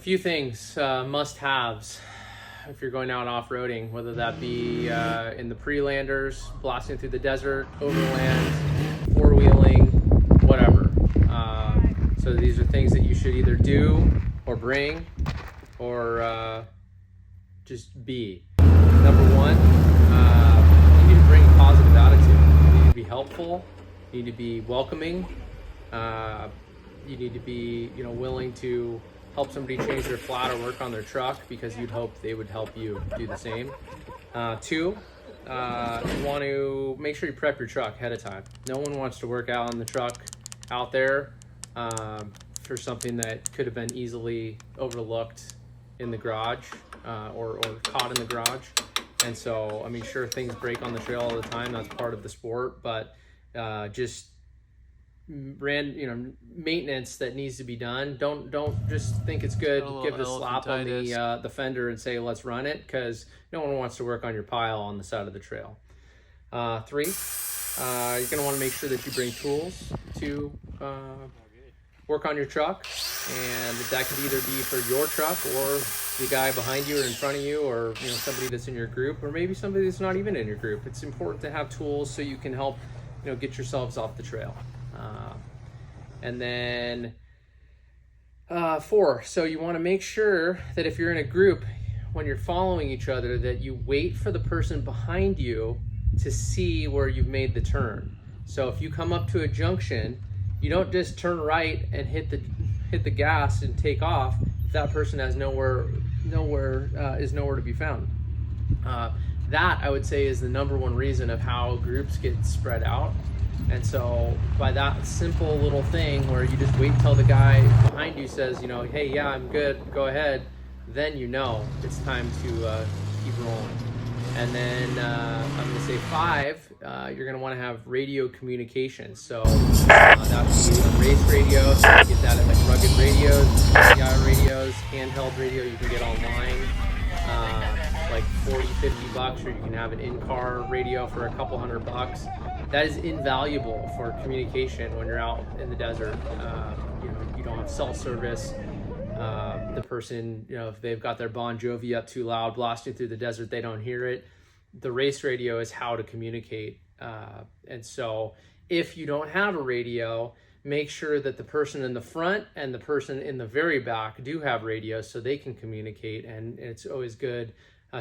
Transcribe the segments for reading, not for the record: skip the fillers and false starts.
few things, must-haves if you're going out off-roading, whether that be in the pre-landers, blasting through the desert, overland, four-wheeling, whatever. So these are things that you should either do or bring or just be. Number one, you need to bring a positive attitude. You need to be helpful. You need to be welcoming. You need to be, willing to help somebody change their flat or work on their truck because you'd hope they would help you do the same. Two, you want to make sure you prep your truck ahead of time. No one wants to work out on the truck out there for something that could have been easily overlooked in the garage or caught in the garage. And so, sure, things break on the trail all the time. That's part of the sport, but just maintenance that needs to be done. Don't just think it's good. Give the slap on the fender and say let's run it, because no one wants to work on your pile on the side of the trail. Three, you're going to want to make sure that you bring tools to work on your truck, and that could either be for your truck or the guy behind you or in front of you, or somebody that's in your group, or maybe somebody that's not even in your group. It's important to have tools so you can help get yourselves off the trail. And then 4, so you want to make sure that if you're in a group, when you're following each other, that you wait for the person behind you to see where you've made the turn. So if you come up to a junction, you don't just turn right and hit the gas and take off if that person has nowhere to be found. That, I would say, is the number one reason of how groups get spread out. And so by that simple little thing where you just wait till the guy behind you says, hey, yeah, I'm good, go ahead, then it's time to keep rolling. And then I'm going to say 5, you're going to want to have radio communication. So that would be a race radio, so you get that at like rugged radios, PCI radios, handheld radio you can get online, like $40-50, or you can have an in-car radio for a couple $100. That is invaluable for communication when you're out in the desert. You don't have cell service. The person, if they've got their Bon Jovi up too loud, blasting through the desert, they don't hear it. The race radio is how to communicate. And so if you don't have a radio, make sure that the person in the front and the person in the very back do have radios so they can communicate. And it's always good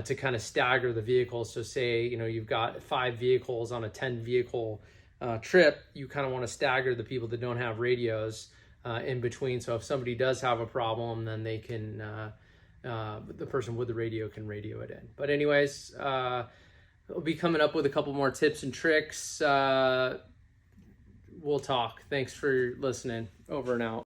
to kind of stagger the vehicles. So say, you've got 5 vehicles on a 10 vehicle trip, you kind of want to stagger the people that don't have radios in between. So if somebody does have a problem, then they can, the person with the radio can radio it in. But anyways, we'll be coming up with a couple more tips and tricks. We'll talk. Thanks for listening. Over and out.